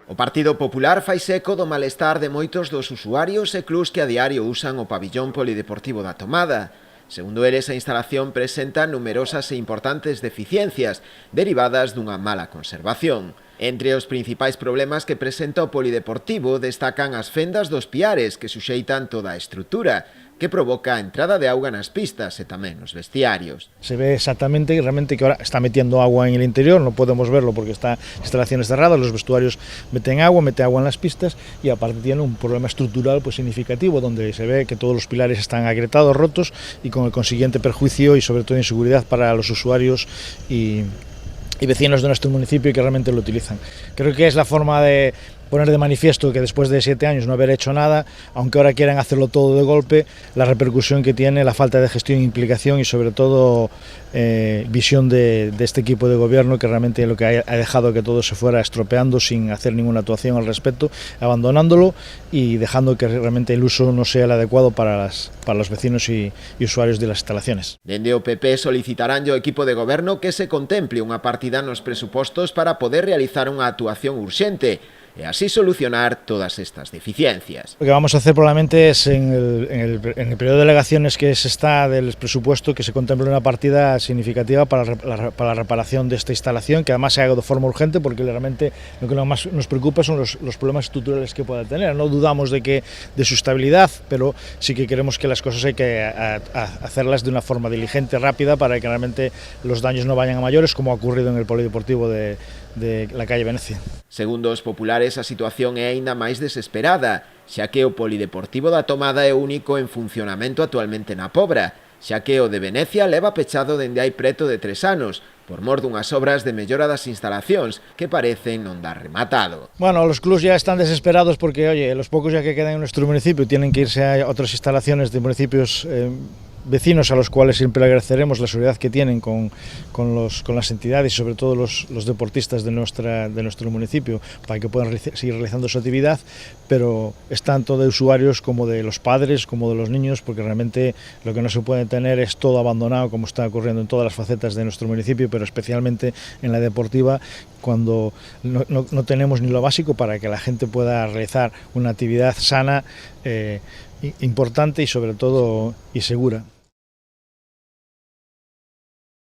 O Partido Popular faise eco do malestar de moitos dos usuarios e clubs que a diario usan o pabillón polideportivo da Tomada. Segundo eles, a instalación presenta numerosas e importantes deficiencias derivadas dunha mala conservación. Entre os principais problemas que presenta o polideportivo destacan as fendas dos piares que suxeitan toda a estrutura, que provoca a entrada de auga nas pistas e tamén nos vestiarios. Se ve exactamente y realmente que ahora está metiendo agua en el interior, no podemos verlo porque está instalaciones cerradas, los vestuarios mete agua en las pistas y aparte tiene un problema estructural pues significativo donde se ve que todos los pilares están agrietados, rotos y con el consiguiente perjuicio y sobre todo inseguridad para los usuarios y vecinos de nuestro municipio que realmente lo utilizan. Creo que es la forma de poner de manifiesto que después de 7 años no haber hecho nada, aunque ahora quieran hacerlo todo de golpe, la repercusión que tiene la falta de gestión, implicación y sobre todo visión de este equipo de gobierno que realmente lo que ha dejado que todo se fuera estropeando sin hacer ninguna actuación al respecto, abandonándolo y dejando que realmente el uso no sea el adecuado para los vecinos y usuarios de las instalaciones. Dende o PP solicitarán ao equipo de goberno que se contemple unha partida nos presupostos para poder realizar unha actuación urxente y así solucionar todas estas deficiencias. Lo que vamos a hacer probablemente es en el periodo de delegaciones que se está del presupuesto que se contemple una partida significativa para la reparación de esta instalación, que además se haga de forma urgente porque realmente lo que más nos preocupa son los problemas estructurales que pueda tener. No dudamos de su estabilidad, pero sí que queremos que las cosas hay que hacerlas de una forma diligente, rápida, para que realmente los daños no vayan a mayores como ha ocurrido en el polideportivo de la calle Venecia. Segundo os populares, a situación é aínda máis desesperada, xa que o polideportivo da Tomada é o único en funcionamento actualmente na Pobra, xa que o de Venecia leva pechado dende hai preto de 3 anos, por mor dunhas obras de mellora das instalacións que parecen non dar rematado. Bueno, los clubs ya están desesperados porque, oye, los pocos ya que quedan en nuestro municipio tienen que irse a otras instalaciones de municipios vecinos a los cuales siempre agradeceremos la solidaridad que tienen con las entidades y sobre todo los deportistas de nuestro municipio para que puedan seguir realizando su actividad, pero es tanto de usuarios como de los padres, como de los niños, porque realmente lo que no se puede tener es todo abandonado como está ocurriendo en todas las facetas de nuestro municipio, pero especialmente en la deportiva, cuando no tenemos ni lo básico para que la gente pueda realizar una actividad sana, importante y sobre todo y segura.